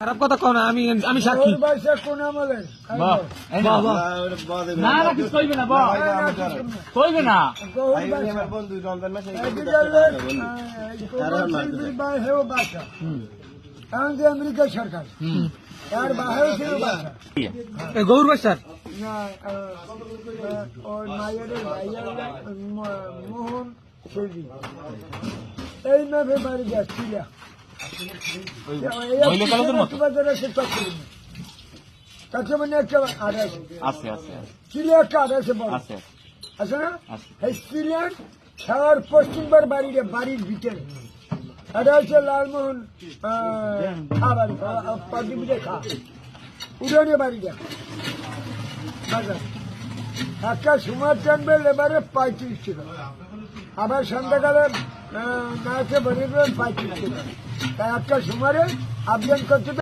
খারাপ কথা কও না, আমি সাক্ষী। কোন আমলে না না কিছু কইবে না বাবা, কইবে না। আমেরিকা সরকার তার বাহেও ছিল বাসা গৌর বাসার না ওর মায়ের ভাইয়া মোহন সেদি এই নামে বাড়ি যাচ্ছিল মানে একটা আড়াই ছিল, একটা আড়াইশে বড় আছে না, এই ছিলেন খাওয়ার পশ্চিমবার বাড়ির ভিতরে এটা হচ্ছে লালমোহন খাবার খা উড়ানে বাড়িটা বাজার একটা সুমার টানবে লেবারে 35 ছিল, আবার সন্ধ্যাকালে নাচে বেরিয়ে 35 ছিল, তাই একটা সুমারে আবদান করতে